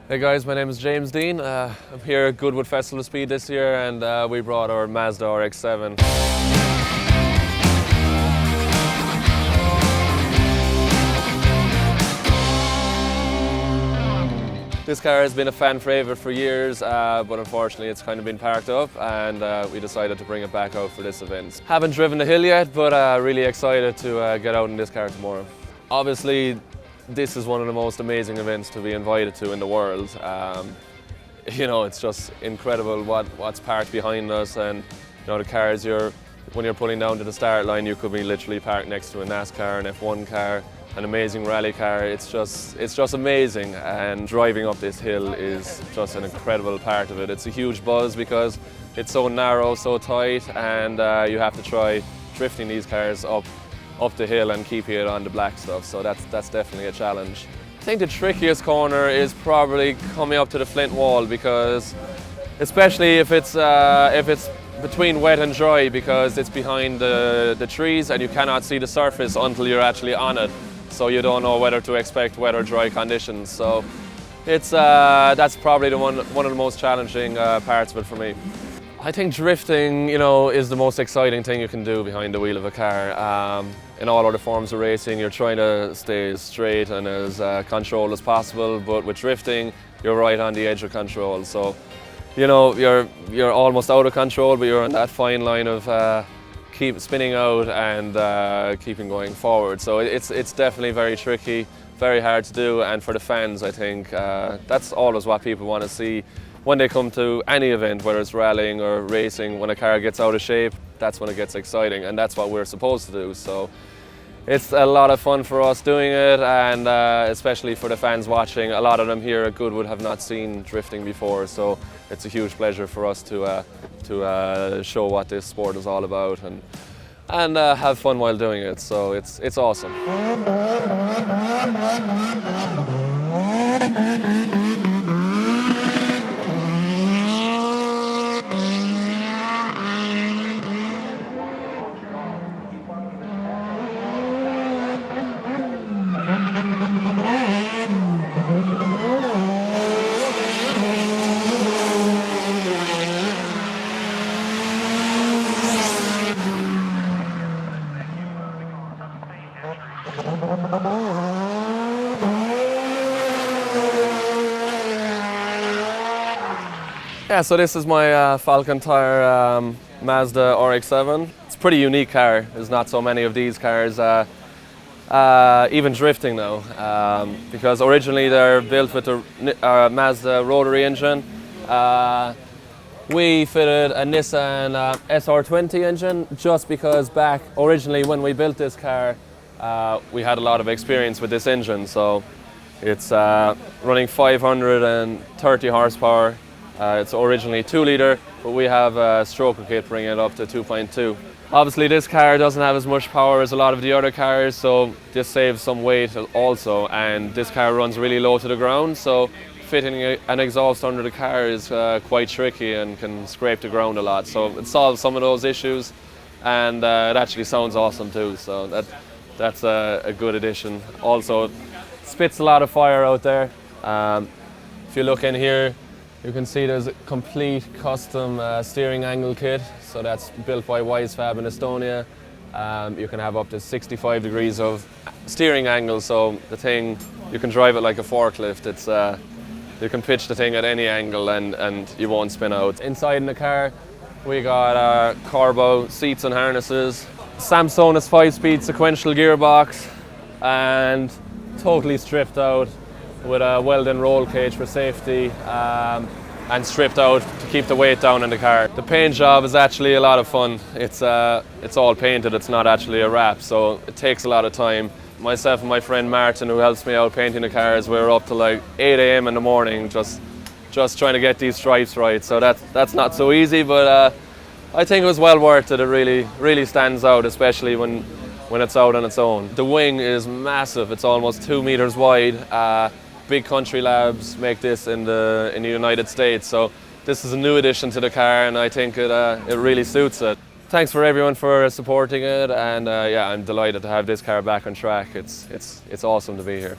Hey guys, my name is James Deane. I'm here at Goodwood Festival of Speed this year, and we brought our Mazda Rx-7. This car has been a fan favourite for years, but unfortunately it's kind of been parked up, and we decided to bring it back out for this event. Haven't driven the hill yet, but really excited to get out in this car tomorrow. Obviously, this is one of the most amazing events to be invited to in the world. You know, it's just incredible what's parked behind us, and you know, the cars when you're pulling down to the start line, you could be literally parked next to a NASCAR, an F1 car, an amazing rally car. It's just amazing, and driving up this hill is just an incredible part of it. It's a huge buzz because it's so narrow, so tight, and you have to try drifting these cars up the hill and keeping it on the black stuff, so that's definitely a challenge. I think the trickiest corner is probably coming up to the Flint wall, because especially if it's between wet and dry, because it's behind the trees and you cannot see the surface until you're actually on it, so you don't know whether to expect wet or dry conditions. So that's probably one of the most challenging parts of it for me. I think drifting, you know, is the most exciting thing you can do behind the wheel of a car. In all other forms of racing, you're trying to stay as straight and as controlled as possible, but with drifting, you're right on the edge of control. So, you know, you're almost out of control, but you're on that fine line of keep spinning out and keeping going forward. So it's definitely very tricky, very hard to do, and for the fans, I think that's always what people want to see. When they come to any event, whether it's rallying or racing, when a car gets out of shape, that's when it gets exciting, and that's what we're supposed to do. So it's a lot of fun for us doing it, and especially for the fans watching. A lot of them here at Goodwood have not seen drifting before, so it's a huge pleasure for us to show what this sport is all about and have fun while doing it. So it's awesome. Yeah, so this is my Falcon Tire Mazda Rx-7. It's a pretty unique car. There's not so many of these cars, even drifting now, because originally they're built with a Mazda rotary engine. We fitted a Nissan SR20 engine just because back originally when we built this car, we had a lot of experience with this engine. So it's running 530 horsepower. It's originally 2-litre, but we have a stroker kit bringing it up to 2.2. Obviously this car doesn't have as much power as a lot of the other cars, so this saves some weight also, and this car runs really low to the ground, so fitting an exhaust under the car is quite tricky and can scrape the ground a lot. So it solves some of those issues, and it actually sounds awesome too, so that's a good addition. Also, spits a lot of fire out there. If you look in here, you can see there's a complete custom steering angle kit, so that's built by Wisefab in Estonia. You can have up to 65 degrees of steering angle, so the thing, you can drive it like a forklift. It's you can pitch the thing at any angle and you won't spin out. Inside in the car, we got Corbo seats and harnesses, Samson's 5-speed sequential gearbox, and totally stripped out with a welded roll cage for safety, and stripped out to keep the weight down in the car. The paint job is actually a lot of fun. It's all painted, it's not actually a wrap, so it takes a lot of time. Myself and my friend Martin, who helps me out painting the cars, we're up to like 8 a.m. in the morning just trying to get these stripes right, so that's not so easy, but I think it was well worth it. It really stands out, especially when it's out on its own. The wing is massive, it's almost 2 meters wide. Big Country Labs make this in the United States, so this is a new addition to the car, and I think it really suits it. Thanks for everyone for supporting it, and yeah, I'm delighted to have this car back on track. It's awesome to be here.